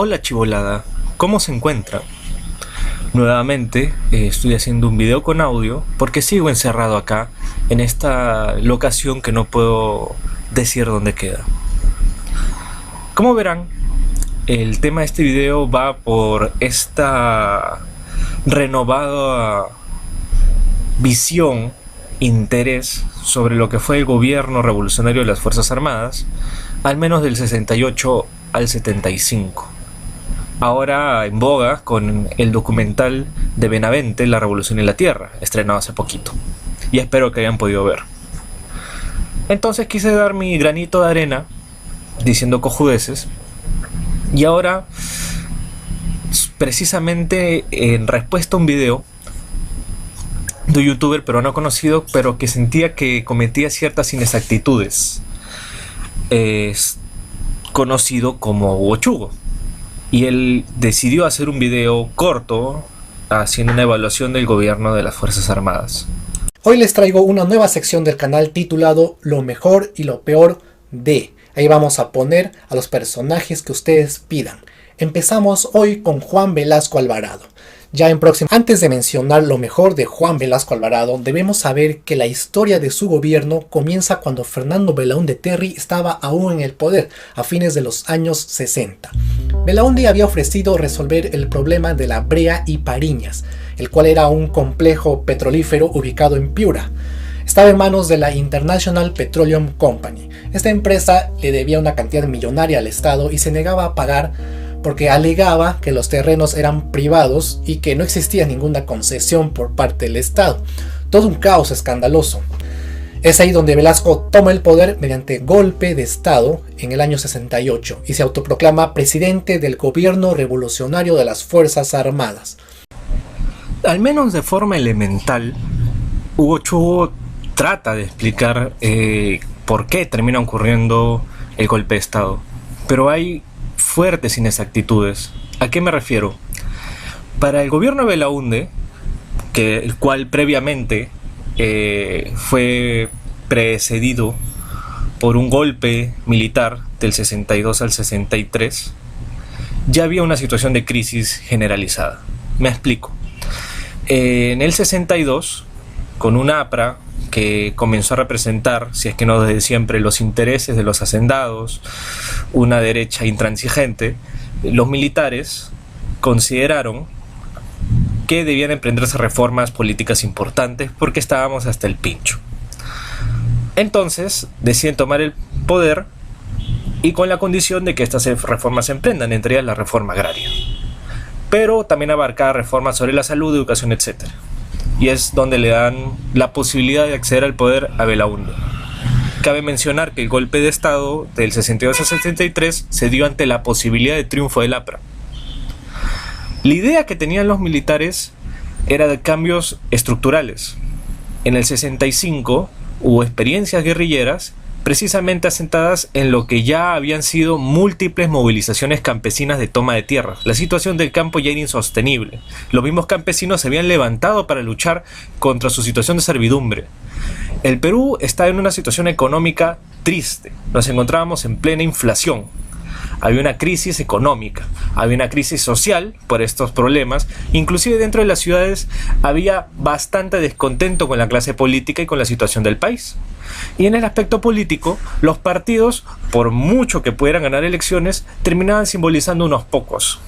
Hola chivolada, ¿cómo se encuentra? Nuevamente estoy haciendo un video con audio porque sigo encerrado acá en esta locación que no puedo decir dónde queda. Como verán, el tema de este video va por esta renovada visión, interés sobre lo que fue el gobierno revolucionario de las Fuerzas Armadas, al menos del 68 al 75. Ahora en boga con el documental de Benavente, La Revolución en la Tierra, estrenado hace poquito, y espero que hayan podido ver. Entonces quise dar mi granito de arena diciendo cojudeces, y ahora, precisamente en respuesta a un video de un youtuber peruano conocido, pero que sentía que cometía ciertas inexactitudes, es conocido como Hugo Chugo, y él decidió hacer un video corto haciendo una evaluación del gobierno de las Fuerzas Armadas. Hoy les traigo una nueva sección del canal titulado Lo mejor y lo peor de. Ahí vamos a poner a los personajes que ustedes pidan. Empezamos hoy con Juan Velasco Alvarado. Antes de mencionar lo mejor de Juan Velasco Alvarado, debemos saber que la historia de su gobierno comienza cuando Fernando Belaúnde Terry estaba aún en el poder, a fines de los años 60. Belaúnde había ofrecido resolver el problema de la Brea y Pariñas, el cual era un complejo petrolífero ubicado en Piura. Estaba en manos de la International Petroleum Company. Esta empresa le debía una cantidad millonaria al Estado y se negaba a pagar porque alegaba que los terrenos eran privados y que no existía ninguna concesión por parte del Estado. Todo un caos escandaloso. Es ahí donde Velasco toma el poder mediante golpe de Estado en el año 68 y se autoproclama presidente del gobierno revolucionario de las Fuerzas Armadas. Al menos de forma elemental, Hugo Chugo trata de explicar por qué termina ocurriendo el golpe de Estado, pero hay fuertes inexactitudes. ¿A qué me refiero? Para el gobierno de Belaúnde, el cual previamente fue precedido por un golpe militar del 62 al 63, ya había una situación de crisis generalizada. Me explico. En el 62, con un APRA que comenzó a representar, si es que no desde siempre, los intereses de los hacendados, una derecha intransigente, los militares consideraron que debían emprenderse reformas políticas importantes porque estábamos hasta el pincho. Entonces deciden tomar el poder y con la condición de que estas reformas se emprendan, entre ellas la reforma agraria, pero también abarca reformas sobre la salud, educación, etc. Y es donde le dan la posibilidad de acceder al poder a Belaúnde. Cabe mencionar que el golpe de Estado del 62 al 63 se dio ante la posibilidad de triunfo del APRA. La idea que tenían los militares era de cambios estructurales. En el 65 hubo experiencias guerrilleras precisamente asentadas en lo que ya habían sido múltiples movilizaciones campesinas de toma de tierras. La situación del campo ya era insostenible. Los mismos campesinos se habían levantado para luchar contra su situación de servidumbre. El Perú está en una situación económica triste. Nos encontrábamos en plena inflación. Había una crisis económica, había una crisis social por estos problemas. Inclusive dentro de las ciudades había bastante descontento con la clase política y con la situación del país. Y en el aspecto político, los partidos, por mucho que pudieran ganar elecciones, terminaban simbolizando unos pocos.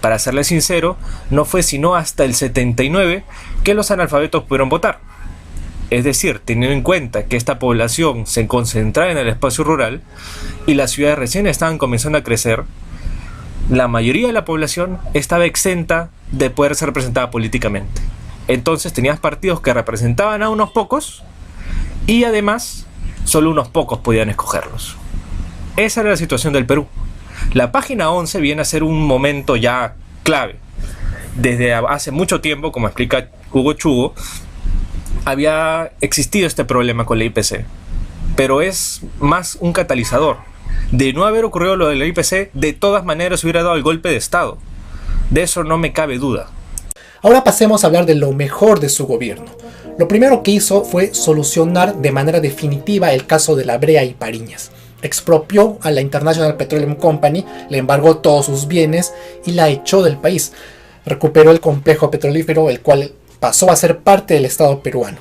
Para serles sincero, no fue sino hasta el 79 que los analfabetos pudieron votar. Es decir, teniendo en cuenta que esta población se concentraba en el espacio rural y las ciudades recién estaban comenzando a crecer, la mayoría de la población estaba exenta de poder ser representada políticamente. Entonces tenías partidos que representaban a unos pocos y además solo unos pocos podían escogerlos. Esa era la situación del Perú. La página 11 viene a ser un momento ya clave. Desde hace mucho tiempo, como explica Hugo Chugo, había existido este problema con la IPC, pero es más un catalizador. De no haber ocurrido lo de la IPC, de todas maneras hubiera dado el golpe de Estado. De eso no me cabe duda. Ahora pasemos a hablar de lo mejor de su gobierno. Lo primero que hizo fue solucionar de manera definitiva el caso de la Brea y Pariñas. expropió a la International Petroleum Company, le embargó todos sus bienes y la echó del país. Recuperó el complejo petrolífero, el cual pasó a ser parte del Estado peruano.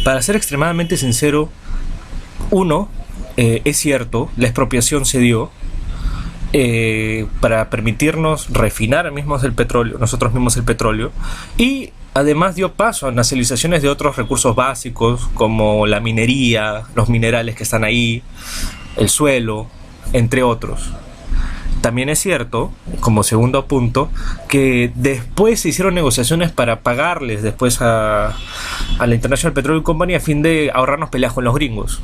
Para ser extremadamente sincero, es cierto, la expropiación se dio para permitirnos refinar nosotros mismos el petróleo, y además dio paso a nacionalizaciones de otros recursos básicos como la minería, los minerales que están ahí, el suelo, entre otros. También es cierto, como segundo punto, que después se hicieron negociaciones para pagarles después a la International Petroleum Company a fin de ahorrarnos peleas con los gringos.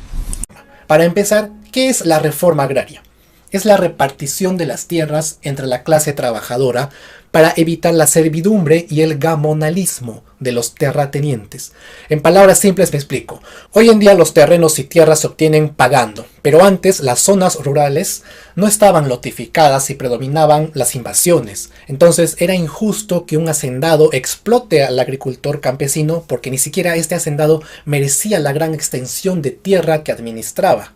Para empezar, ¿qué es la reforma agraria? Es la repartición de las tierras entre la clase trabajadora para evitar la servidumbre y el gamonalismo de los terratenientes. En palabras simples me explico. Hoy en día los terrenos y tierras se obtienen pagando, pero antes las zonas rurales no estaban lotificadas y predominaban las invasiones. Entonces era injusto que un hacendado explote al agricultor campesino porque ni siquiera este hacendado merecía la gran extensión de tierra que administraba.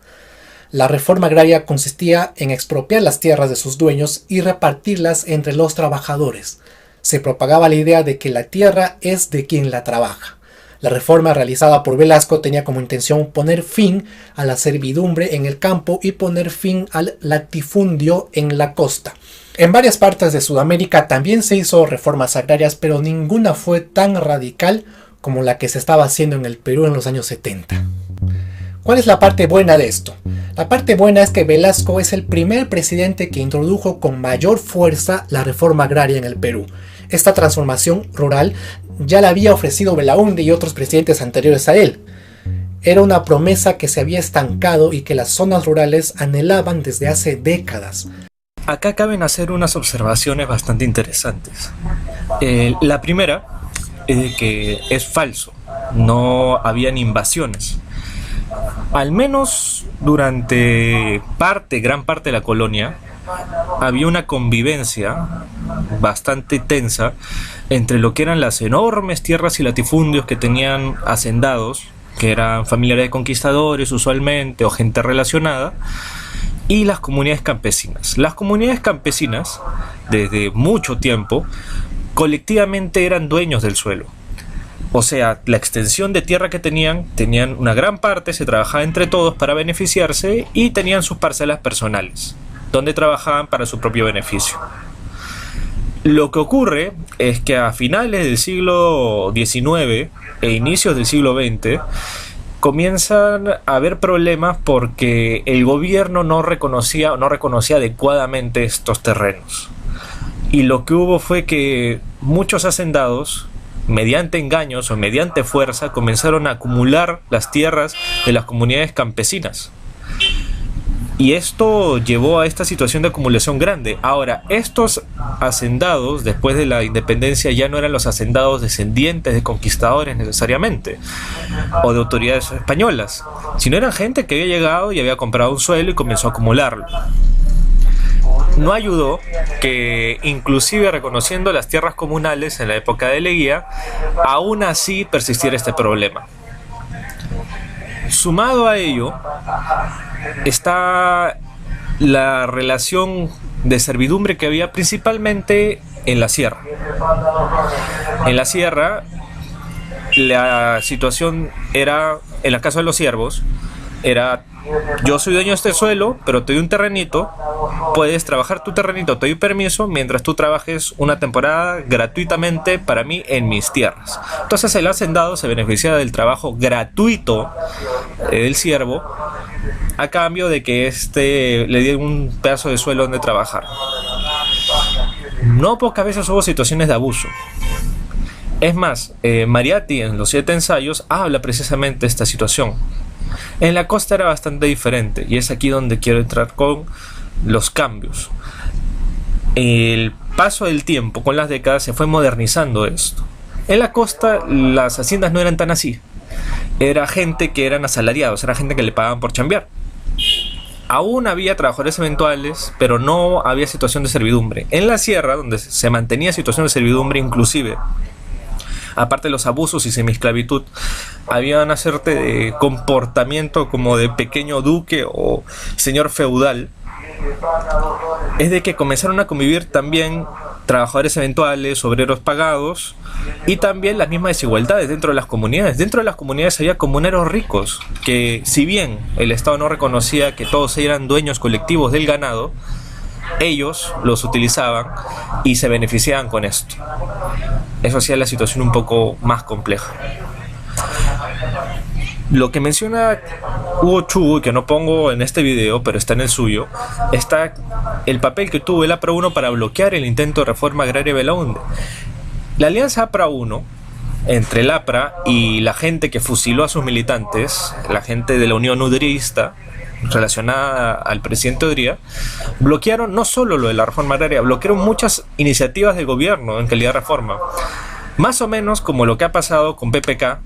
La reforma agraria consistía en expropiar las tierras de sus dueños y repartirlas entre los trabajadores. Se propagaba la idea de que la tierra es de quien la trabaja. La reforma realizada por Velasco tenía como intención poner fin a la servidumbre en el campo y poner fin al latifundio en la costa. En varias partes de Sudamérica también se hizo reformas agrarias, pero ninguna fue tan radical como la que se estaba haciendo en el Perú en los años 70. ¿Cuál es la parte buena de esto? La parte buena es que Velasco es el primer presidente que introdujo con mayor fuerza la reforma agraria en el Perú. Esta transformación rural ya la había ofrecido Belaúnde y otros presidentes anteriores a él. Era una promesa que se había estancado y que las zonas rurales anhelaban desde hace décadas. Acá caben hacer unas observaciones bastante interesantes. La primera es que es falso, no habían invasiones. Al menos durante gran parte de la colonia, había una convivencia bastante tensa entre lo que eran las enormes tierras y latifundios que tenían hacendados, que eran familiares de conquistadores usualmente o gente relacionada, y las comunidades campesinas. Las comunidades campesinas, desde mucho tiempo, colectivamente eran dueños del suelo. O sea, la extensión de tierra que tenían una gran parte, se trabajaba entre todos para beneficiarse y tenían sus parcelas personales, donde trabajaban para su propio beneficio. Lo que ocurre es que a finales del siglo XIX e inicios del siglo XX comienzan a haber problemas porque el gobierno no reconocía adecuadamente estos terrenos. Y lo que hubo fue que muchos hacendados, mediante engaños o mediante fuerza, comenzaron a acumular las tierras de las comunidades campesinas. Y esto llevó a esta situación de acumulación grande. Ahora, estos hacendados, después de la independencia, ya no eran los hacendados descendientes de conquistadores necesariamente, o de autoridades españolas, sino eran gente que había llegado y había comprado un suelo y comenzó a acumularlo. No ayudó que, inclusive reconociendo las tierras comunales en la época de Leguía, aún así persistiera este problema. Sumado a ello está la relación de servidumbre que había principalmente en la sierra. En la sierra la situación era, en el caso de los siervos, era: yo soy dueño de este suelo, pero te doy un terrenito, puedes trabajar tu terrenito, te doy permiso mientras tú trabajes una temporada gratuitamente para mí en mis tierras. Entonces el hacendado se beneficia del trabajo gratuito del siervo a cambio de que éste le dé un pedazo de suelo donde trabajar. No pocas veces hubo situaciones de abuso. Es más, Mariatti en Los 7 ensayos habla precisamente de esta situación. En la costa era bastante diferente, y es aquí donde quiero entrar con los cambios. El paso del tiempo, con las décadas, se fue modernizando esto. En la costa las haciendas no eran tan así. Era gente que eran asalariados, era gente que le pagaban por chambear. Aún había trabajadores eventuales, pero no había situación de servidumbre. En la sierra, donde se mantenía situación de servidumbre, inclusive aparte de los abusos y semiesclavitud, había una suerte de comportamiento como de pequeño duque o señor feudal, es de que comenzaron a convivir también trabajadores eventuales, obreros pagados y también las mismas desigualdades dentro de las comunidades. Dentro de las comunidades había comuneros ricos que, si bien el Estado no reconocía que todos eran dueños colectivos del ganado, ellos los utilizaban y se beneficiaban con esto. Eso hacía la situación un poco más compleja. Lo que menciona Hugo Chu, que no pongo en este video, pero está en el suyo, está el papel que tuvo el APRA 1 para bloquear el intento de reforma agraria de Belaúnde. La alianza APRA 1, entre el APRA y la gente que fusiló a sus militantes, la gente de la Unión Udrista, relacionada al presidente Odría, bloquearon no solo lo de la reforma agraria, bloquearon muchas iniciativas del gobierno en calidad de reforma. Más o menos como lo que ha pasado con PPK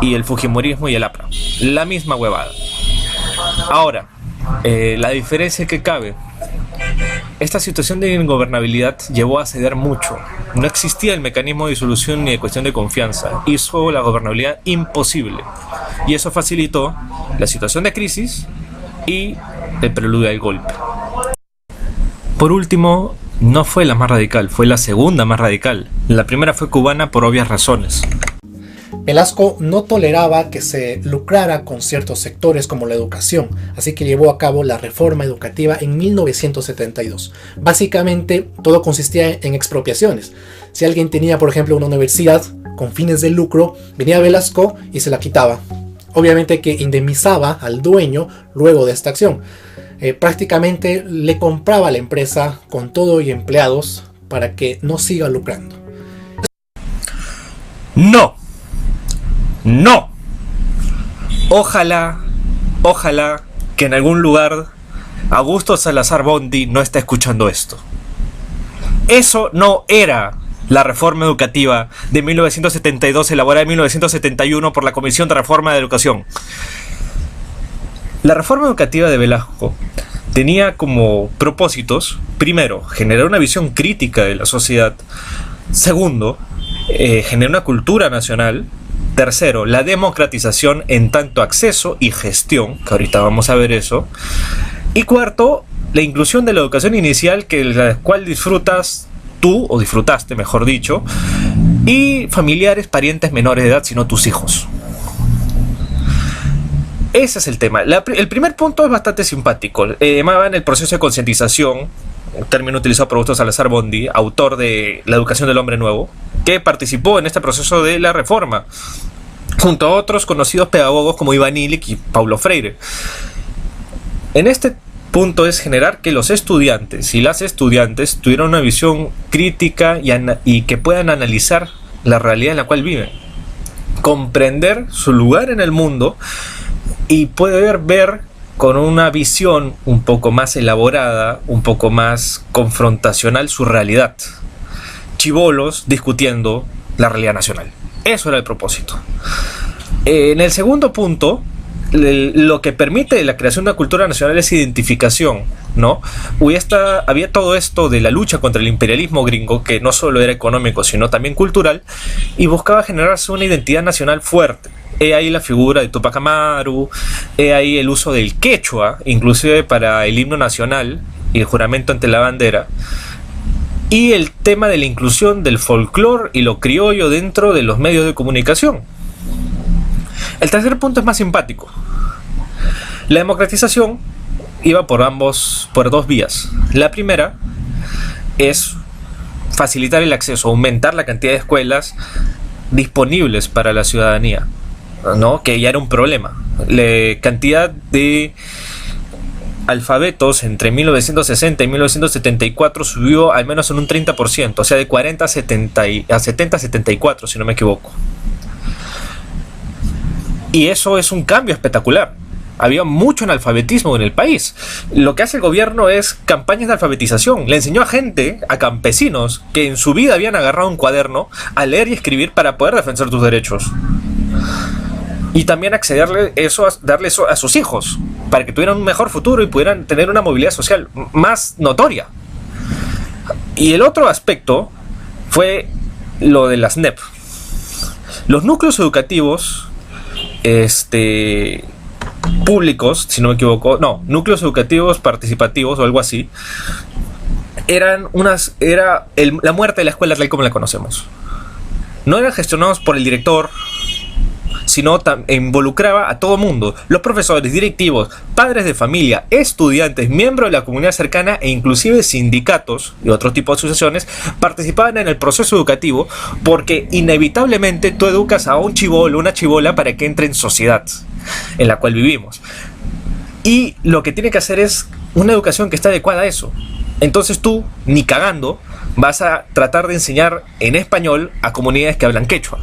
y el Fujimorismo y el APRA. La misma huevada. Ahora, la diferencia que cabe. Esta situación de ingobernabilidad llevó a ceder mucho. No existía el mecanismo de disolución ni de cuestión de confianza. Hizo la gobernabilidad imposible. Y eso facilitó la situación de crisis y el preludio al golpe. Por último, no fue la más radical, fue la segunda más radical. La primera fue cubana por obvias razones. Velasco no toleraba que se lucrara con ciertos sectores como la educación, así que llevó a cabo la reforma educativa en 1972. Básicamente, todo consistía en expropiaciones. Si alguien tenía, por ejemplo, una universidad con fines de lucro, venía Velasco y se la quitaba. Obviamente que indemnizaba al dueño luego de esta acción. Prácticamente le compraba a la empresa con todo y empleados para que no siga lucrando. ¡No! ¡No! Ojalá que en algún lugar Augusto Salazar Bondy no esté escuchando esto. Eso no era la reforma educativa de 1972, elaborada en 1971 por la Comisión de Reforma de Educación. La reforma educativa de Velasco tenía como propósitos, primero, generar una visión crítica de la sociedad. Segundo, generar una cultura nacional. Tercero, la democratización en tanto acceso y gestión, que ahorita vamos a ver eso. Y cuarto, la inclusión de la educación inicial, que la cual disfrutas tú, o disfrutaste, mejor dicho, y familiares, parientes menores de edad, sino tus hijos. Ese es el tema. El primer punto es bastante simpático. Va en el proceso de concientización, un término utilizado por Augusto Salazar Bondy, autor de La educación del hombre nuevo, que participó en este proceso de la reforma, junto a otros conocidos pedagogos como Iván Illich y Paulo Freire. En este punto es generar que los estudiantes y las estudiantes tuvieran una visión crítica y que puedan analizar la realidad en la cual viven, comprender su lugar en el mundo y poder ver con una visión un poco más elaborada, un poco más confrontacional su realidad. Chibolos discutiendo la realidad nacional. Eso era el propósito. En el segundo punto, lo que permite la creación de una cultura nacional es identificación, ¿no? Había todo esto de la lucha contra el imperialismo gringo, que no solo era económico, sino también cultural, y buscaba generarse una identidad nacional fuerte. He ahí la figura de Tupac Amaru, he ahí el uso del quechua, inclusive para el himno nacional y el juramento ante la bandera, y el tema de la inclusión del folclore y lo criollo dentro de los medios de comunicación. El tercer punto es más simpático. La democratización iba por dos vías. La primera es facilitar el acceso, aumentar la cantidad de escuelas disponibles para la ciudadanía, ¿no? Que ya era un problema. La cantidad de alfabetos entre 1960 y 1974 subió al menos en un 30%, o sea, de 40 a 70 a 74, si no me equivoco. Y eso es un cambio espectacular. Había mucho analfabetismo en el país. Lo que hace el gobierno es campañas de alfabetización. Le enseñó a gente, a campesinos, que en su vida habían agarrado un cuaderno a leer y escribir para poder defender tus derechos. Y también darle eso a sus hijos, para que tuvieran un mejor futuro y pudieran tener una movilidad social más notoria. Y el otro aspecto fue lo de las NEP, Los núcleos educativos públicos, si no me equivoco, no, núcleos educativos participativos o algo así, era la muerte de la escuela tal como la conocemos. No eran gestionados por el director, sino involucraba a todo mundo, los profesores, directivos, padres de familia, estudiantes, miembros de la comunidad cercana e inclusive sindicatos y otro tipo de asociaciones participaban en el proceso educativo, porque inevitablemente tú educas a un chibolo, una chibola para que entre en sociedad en la cual vivimos, y lo que tiene que hacer es una educación que está adecuada a eso. Entonces tú, ni cagando, vas a tratar de enseñar en español a comunidades que hablan quechua.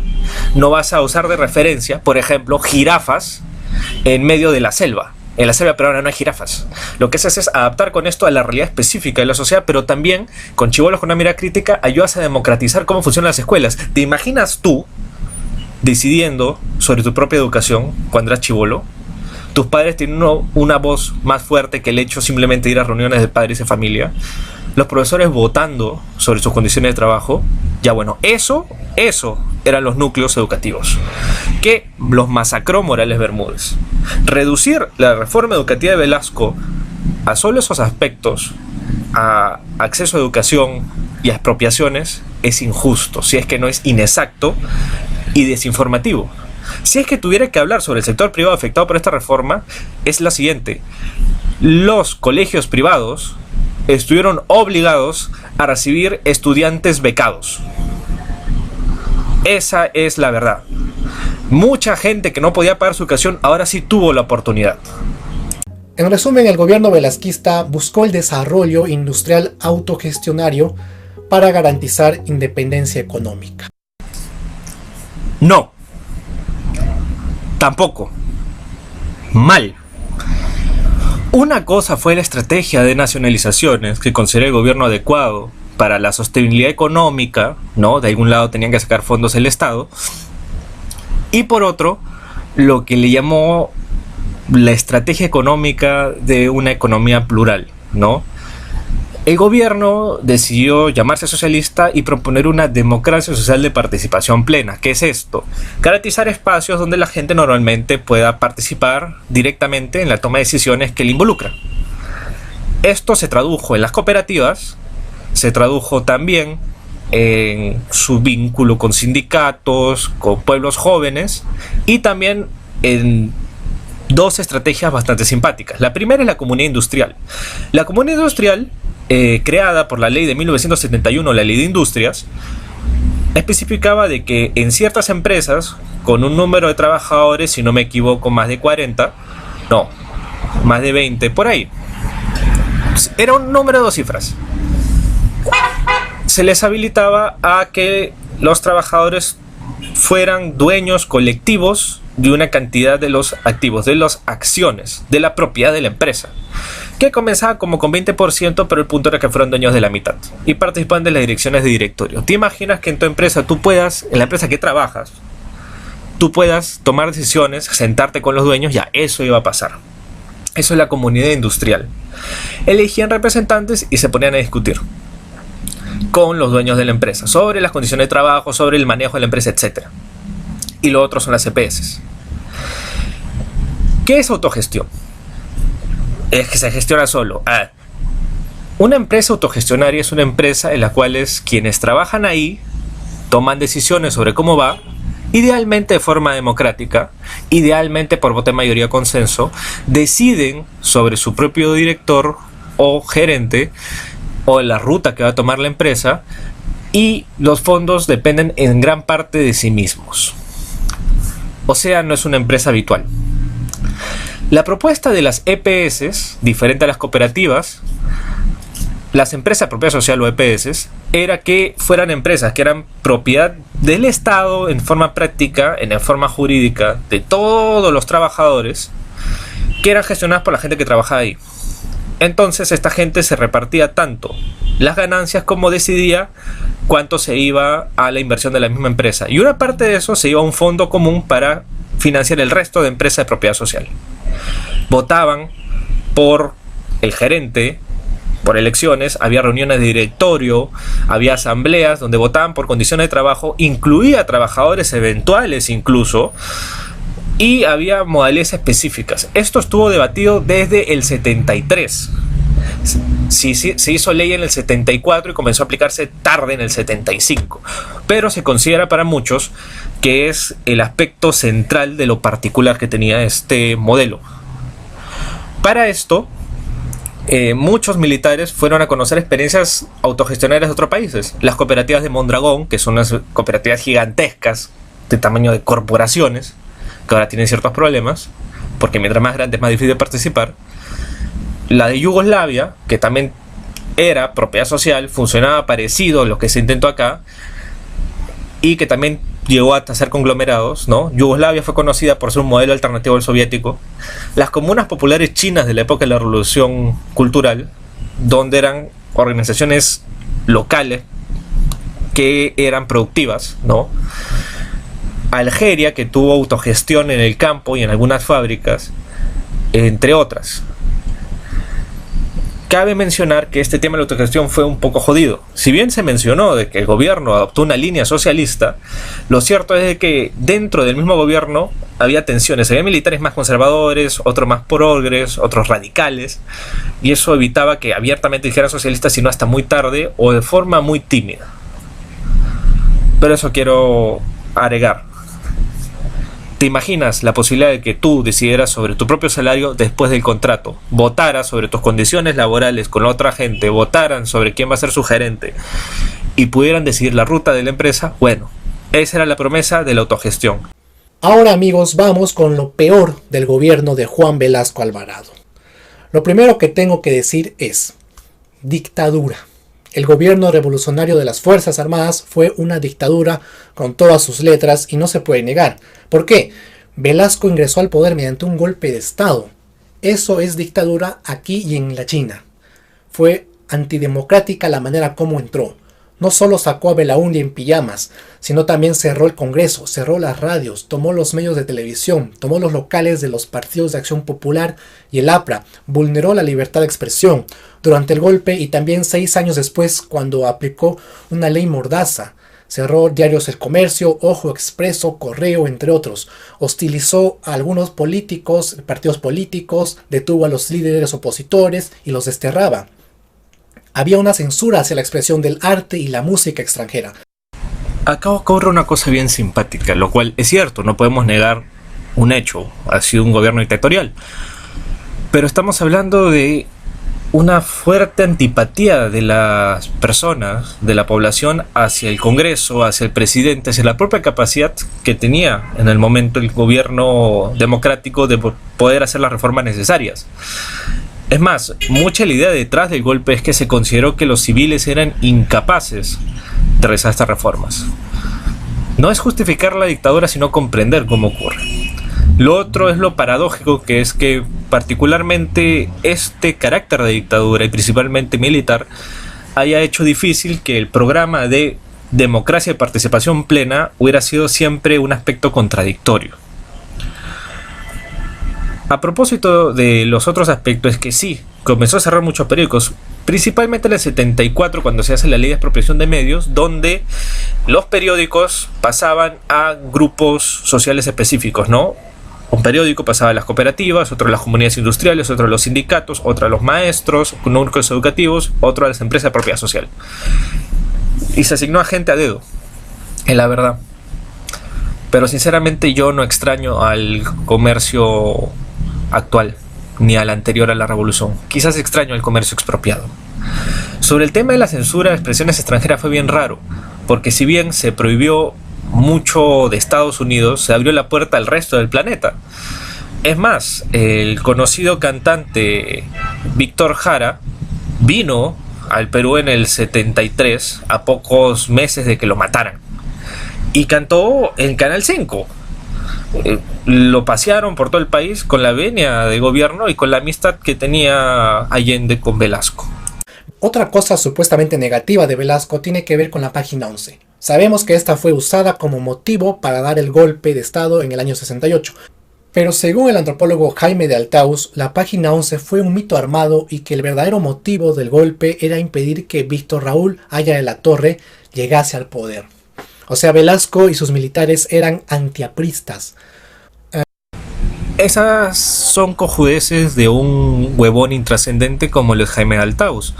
No vas a usar de referencia, por ejemplo, jirafas en medio de la selva. En la selva peruana no hay jirafas. Lo que haces es adaptar con esto a la realidad específica de la sociedad, pero también, con chibolos con una mirada crítica, ayudas a democratizar cómo funcionan las escuelas. ¿Te imaginas tú decidiendo sobre tu propia educación cuando eras chibolo? Tus padres tienen una voz más fuerte que el hecho simplemente de ir a reuniones de padres y familia. Los profesores votando sobre sus condiciones de trabajo. Ya bueno, eso eran los núcleos educativos que los masacró Morales Bermúdez. Reducir la reforma educativa de Velasco a solo esos aspectos, a acceso a educación y a expropiaciones, es injusto, si es que no es inexacto y desinformativo. Si es que tuviera que hablar sobre el sector privado afectado por esta reforma, es la siguiente: los colegios privados estuvieron obligados a recibir estudiantes becados. Esa es la verdad. Mucha gente que no podía pagar su educación ahora sí tuvo la oportunidad. En resumen, el gobierno velasquista buscó el desarrollo industrial autogestionario para garantizar independencia económica. No. Tampoco. Mal. Una cosa fue la estrategia de nacionalizaciones que consideró el gobierno adecuado para la sostenibilidad económica, ¿no? De algún lado tenían que sacar fondos el Estado. Y por otro, lo que le llamó la estrategia económica de una economía plural, ¿no? El gobierno decidió llamarse socialista y proponer una democracia social de participación plena. ¿Qué es esto? Garantizar espacios donde la gente normalmente pueda participar directamente en la toma de decisiones que le involucran. Esto se tradujo en las cooperativas, se tradujo también en su vínculo con sindicatos, con pueblos jóvenes, y también en dos estrategias bastante simpáticas. La primera es la comunidad industrial. La comunidad industrial, creada por la ley de 1971, la ley de industrias, especificaba de que en ciertas empresas con un número de trabajadores, si no me equivoco, más de 40, no, más de 20, por ahí, era un número de 2 cifras, se les habilitaba a que los trabajadores fueran dueños colectivos de una cantidad de los activos, de las acciones, de la propiedad de la empresa, que comenzaba como con 20%, pero el punto era que fueron dueños de la mitad y participaban de las direcciones de directorio. ¿Te imaginas que en tu empresa tú puedas, en la empresa que trabajas, tú puedas tomar decisiones, sentarte con los dueños? Ya, eso iba a pasar. Eso es la comunidad industrial. Elegían representantes y se ponían a discutir con los dueños de la empresa sobre las condiciones de trabajo, sobre el manejo de la empresa, etc. Y lo otro son las EPS. ¿Qué es autogestión? Es que se gestiona solo. Una empresa autogestionaria es una empresa en la cual quienes trabajan ahí toman decisiones sobre cómo va, idealmente de forma democrática, idealmente por voto de mayoría o consenso, deciden sobre su propio director o gerente o la ruta que va a tomar la empresa, y los fondos dependen en gran parte de sí mismos. O sea, no es una empresa habitual. La propuesta de las EPS, diferente a las cooperativas, las empresas de propiedad social o EPS, era que fueran empresas que eran propiedad del Estado en forma práctica, en forma jurídica, de todos los trabajadores, que eran gestionadas por la gente que trabajaba ahí. Entonces esta gente se repartía tanto las ganancias como decidía cuánto se iba a la inversión de la misma empresa. Y una parte de eso se iba a un fondo común para financiar el resto de empresas de propiedad social. Votaban por el gerente, por elecciones, había reuniones de directorio, había asambleas donde votaban por condiciones de trabajo, incluía trabajadores eventuales incluso, y había modalidades específicas. Esto estuvo debatido desde el 73. Se hizo ley en el 74 y comenzó a aplicarse tarde en el 75, pero se considera para muchos que es el aspecto central de lo particular que tenía este modelo. Para esto, muchos militares fueron a conocer experiencias autogestionarias de otros países. Las cooperativas de Mondragón, que son unas cooperativas gigantescas de tamaño de corporaciones, que ahora tienen ciertos problemas, porque mientras más grande es más difícil de participar. La de Yugoslavia, que también era propiedad social, funcionaba parecido a lo que se intentó acá, y que también llegó hasta ser conglomerados, ¿no? Yugoslavia fue conocida por ser un modelo alternativo al soviético. Las comunas populares chinas de la época de la Revolución Cultural, donde eran organizaciones locales que eran productivas, ¿no? Algeria, que tuvo autogestión en el campo y en algunas fábricas, entre otras. Cabe mencionar que este tema de la autogestión fue un poco jodido. Si bien se mencionó de que el gobierno adoptó una línea socialista, lo cierto es de que dentro del mismo gobierno había tensiones. Había militares más conservadores, otros más progres, otros radicales, y eso evitaba que abiertamente dijeran socialistas, sino hasta muy tarde o de forma muy tímida. Pero eso quiero agregar. ¿Te imaginas la posibilidad de que tú decidieras sobre tu propio salario después del contrato? Votaras sobre tus condiciones laborales con la otra gente, votaran sobre quién va a ser su gerente y pudieran decidir la ruta de la empresa. Bueno, esa era la promesa de la autogestión. Ahora, amigos, vamos con lo peor del gobierno de Juan Velasco Alvarado. Lo primero que tengo que decir es dictadura. El gobierno revolucionario de las Fuerzas Armadas fue una dictadura con todas sus letras y no se puede negar. ¿Por qué? Velasco ingresó al poder mediante un golpe de Estado. Eso es dictadura aquí y en la China. Fue antidemocrática la manera como entró. No solo sacó a Belaúnde en pijamas, sino también cerró el Congreso, cerró las radios, tomó los medios de televisión, tomó los locales de los partidos de Acción Popular y el APRA, vulneró la libertad de expresión durante el golpe y también 6 años después cuando aplicó una ley mordaza. Cerró diarios El Comercio, Ojo Expreso, Correo, entre otros. Hostilizó a algunos políticos, partidos políticos, detuvo a los líderes opositores y los desterraba. Había una censura hacia la expresión del arte y la música extranjera. Acá ocurre una cosa bien simpática, lo cual es cierto, no podemos negar un hecho, ha sido un gobierno dictatorial. Pero estamos hablando de una fuerte antipatía de las personas, de la población, hacia el Congreso, hacia el presidente, hacia la propia capacidad que tenía en el momento el gobierno democrático de poder hacer las reformas necesarias. Es más, mucha la idea detrás del golpe es que se consideró que los civiles eran incapaces de realizar estas reformas. No es justificar la dictadura, sino comprender cómo ocurre. Lo otro es lo paradójico, que es que particularmente este carácter de dictadura y principalmente militar haya hecho difícil que el programa de democracia y participación plena hubiera sido siempre un aspecto contradictorio. A propósito de los otros aspectos, es que sí, comenzó a cerrar muchos periódicos, principalmente en el 74 cuando se hace la ley de expropiación de medios, donde los periódicos pasaban a grupos sociales específicos, ¿no? Un periódico pasaba a las cooperativas, otro a las comunidades industriales, otro a los sindicatos, otro a los maestros, núcleos educativos, otro a las empresas de propiedad social. Y se asignó a gente a dedo, es la verdad. Pero sinceramente yo no extraño al comercio actual, ni al anterior a la revolución. Quizás extraño el comercio expropiado. Sobre el tema de la censura de expresiones extranjeras fue bien raro, porque si bien se prohibió mucho de Estados Unidos, se abrió la puerta al resto del planeta. Es más, el conocido cantante Víctor Jara vino al Perú en el 73, a pocos meses de que lo mataran, y cantó en Canal 5. Lo pasearon por todo el país con la venia de gobierno y con la amistad que tenía Allende con Velasco. Otra cosa supuestamente negativa de Velasco tiene que ver con la página 11. Sabemos que esta fue usada como motivo para dar el golpe de Estado en el año 68. Pero según el antropólogo Jaime de Altaus, la página 11 fue un mito armado y que el verdadero motivo del golpe era impedir que Víctor Raúl Haya de la Torre llegase al poder. O sea, Velasco y sus militares eran antiapristas. Esas son cojudeces de un huevón intrascendente como el Jaime de Altaus.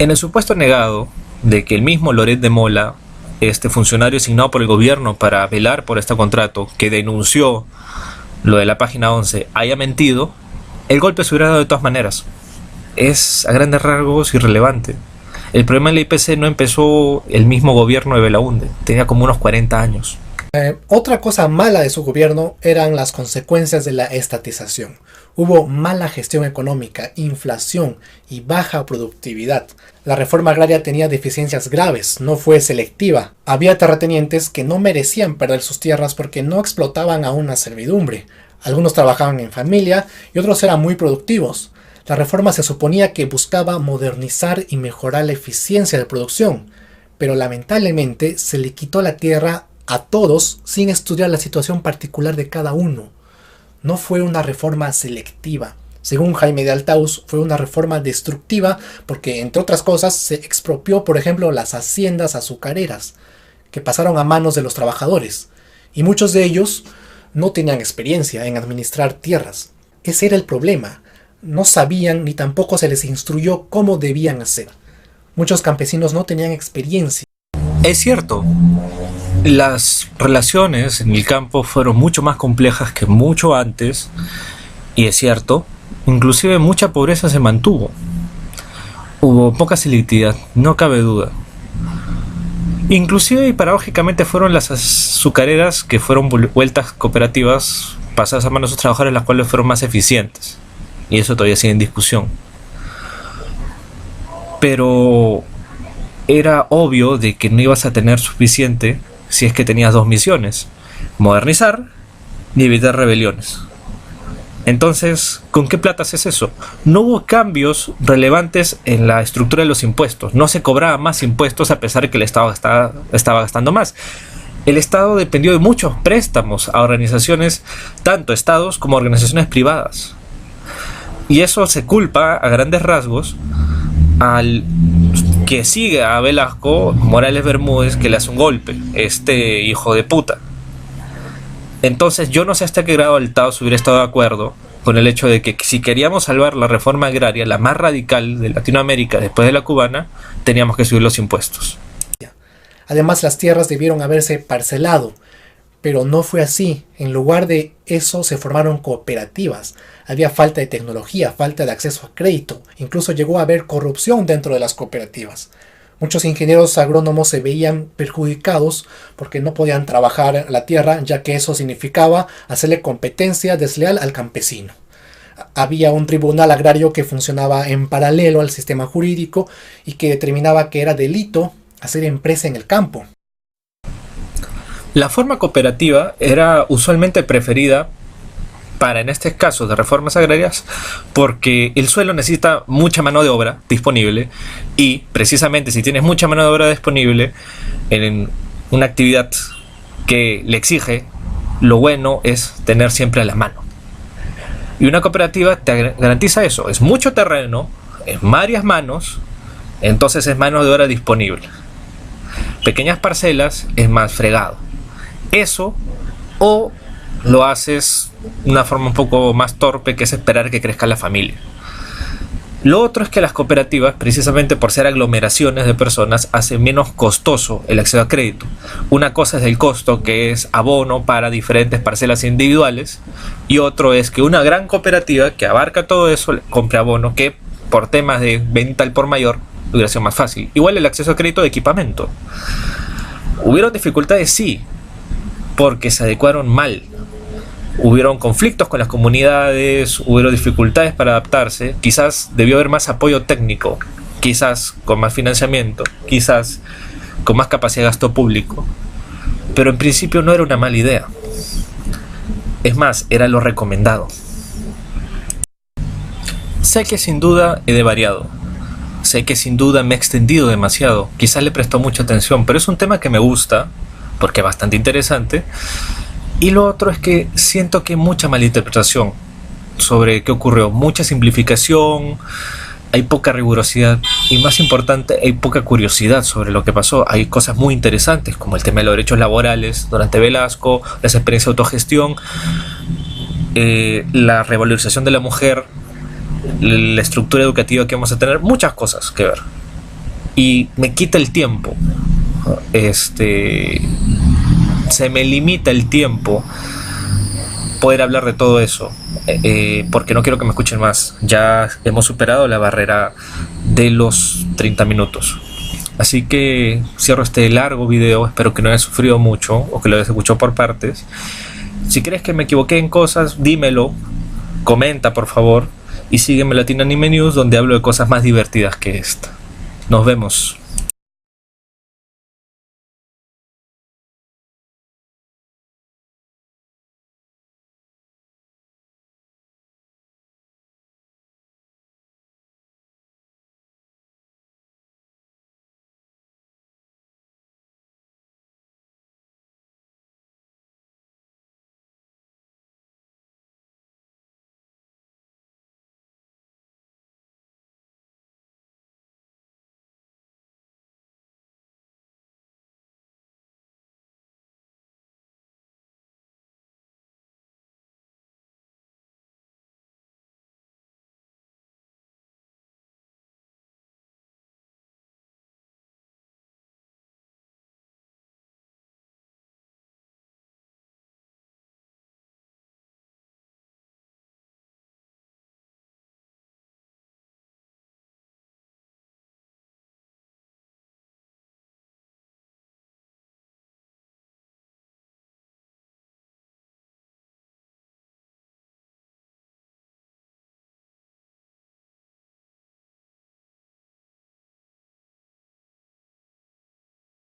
En el supuesto negado de que el mismo Loret de Mola, este funcionario asignado por el gobierno para velar por este contrato, que denunció lo de la página 11, haya mentido, el golpe se hubiera dado de todas maneras. Es a grandes rasgos irrelevante. El problema en la IPC no empezó el mismo gobierno de Belaúnde, tenía como unos 40 años. Otra cosa mala de su gobierno eran las consecuencias de la estatización. Hubo mala gestión económica, inflación y baja productividad. La reforma agraria tenía deficiencias graves, no fue selectiva. Había terratenientes que no merecían perder sus tierras porque no explotaban a una servidumbre. Algunos trabajaban en familia y otros eran muy productivos. La reforma se suponía que buscaba modernizar y mejorar la eficiencia de producción, pero lamentablemente se le quitó la tierra a todos sin estudiar la situación particular de cada uno. No fue una reforma selectiva. Según Jaime de Altaus, fue una reforma destructiva porque, entre otras cosas, se expropió, por ejemplo, las haciendas azucareras, que pasaron a manos de los trabajadores, y muchos de ellos no tenían experiencia en administrar tierras. Ese era el problema. No sabían ni tampoco se les instruyó cómo debían hacer. Muchos campesinos no tenían experiencia. Es cierto, las relaciones en el campo fueron mucho más complejas que mucho antes, y es cierto, inclusive mucha pobreza se mantuvo. Hubo poca selectividad, no cabe duda. Inclusive y paradójicamente fueron las azucareras que fueron vueltas cooperativas pasadas a manos de los trabajadores, las cuales fueron más eficientes, y eso todavía sigue en discusión. Pero era obvio de que no ibas a tener suficiente si es que tenías dos misiones: modernizar y evitar rebeliones. Entonces, ¿con qué plata haces eso? No hubo cambios relevantes en la estructura de los impuestos. No se cobraba más impuestos a pesar de que el Estado estaba gastando más. El Estado dependió de muchos préstamos a organizaciones, tanto estados como organizaciones privadas. Y eso se culpa a grandes rasgos al que sigue a Velasco Morales Bermúdez, que le hace un golpe, este hijo de puta. Entonces yo no sé hasta qué grado Altaus hubiera estado de acuerdo con el hecho de que si queríamos salvar la reforma agraria, la más radical de Latinoamérica después de la cubana, teníamos que subir los impuestos. Además, las tierras debieron haberse parcelado, pero no fue así. En lugar de eso se formaron cooperativas. Había falta de tecnología, falta de acceso a crédito, incluso llegó a haber corrupción dentro de las cooperativas. Muchos ingenieros agrónomos se veían perjudicados porque no podían trabajar la tierra, ya que eso significaba hacerle competencia desleal al campesino. Había un tribunal agrario que funcionaba en paralelo al sistema jurídico y que determinaba que era delito hacer empresa en el campo. La forma cooperativa era usualmente preferida para, en este caso, de reformas agrarias, porque el suelo necesita mucha mano de obra disponible, y precisamente si tienes mucha mano de obra disponible en una actividad que le exige, lo bueno es tener siempre a la mano. Y una cooperativa te garantiza eso: es mucho terreno, es varias manos, entonces es mano de obra disponible. Pequeñas parcelas es más fregado. Eso, o lo haces de una forma un poco más torpe, que es esperar que crezca la familia. Lo otro es que las cooperativas, precisamente por ser aglomeraciones de personas, hacen menos costoso el acceso a crédito. Una cosa es el costo, que es abono para diferentes parcelas individuales, y otro es que una gran cooperativa que abarca todo eso compre abono, que por temas de venta al por mayor hubiera sido más fácil. Igual el acceso a crédito de equipamiento. ¿Hubieron dificultades? Sí, porque se adecuaron mal. Hubieron conflictos con las comunidades, hubieron dificultades para adaptarse, quizás debió haber más apoyo técnico, quizás con más financiamiento, quizás con más capacidad de gasto público, pero en principio no era una mala idea. Es más, era lo recomendado. Sé que sin duda he devariado, sé que sin duda me he extendido demasiado, quizás le presto mucha atención, pero es un tema que me gusta, porque es bastante interesante, Y lo otro es que siento que hay mucha malinterpretación sobre qué ocurrió, mucha simplificación, hay poca rigurosidad y, más importante, hay poca curiosidad sobre lo que pasó. Hay cosas muy interesantes como el tema de los derechos laborales durante Velasco, las experiencias de autogestión, la revalorización de la mujer, la estructura educativa que vamos a tener, muchas cosas que ver. Y me quita el tiempo, se me limita el tiempo poder hablar de todo eso, porque no quiero que me escuchen más. Ya hemos superado la barrera de los 30 minutos. Así que cierro este largo video. Espero que no hayas sufrido mucho o que lo hayas escuchado por partes. Si crees que me equivoqué en cosas, dímelo, comenta por favor, y sígueme en Latino Anime News, donde hablo de cosas más divertidas que esta. Nos vemos.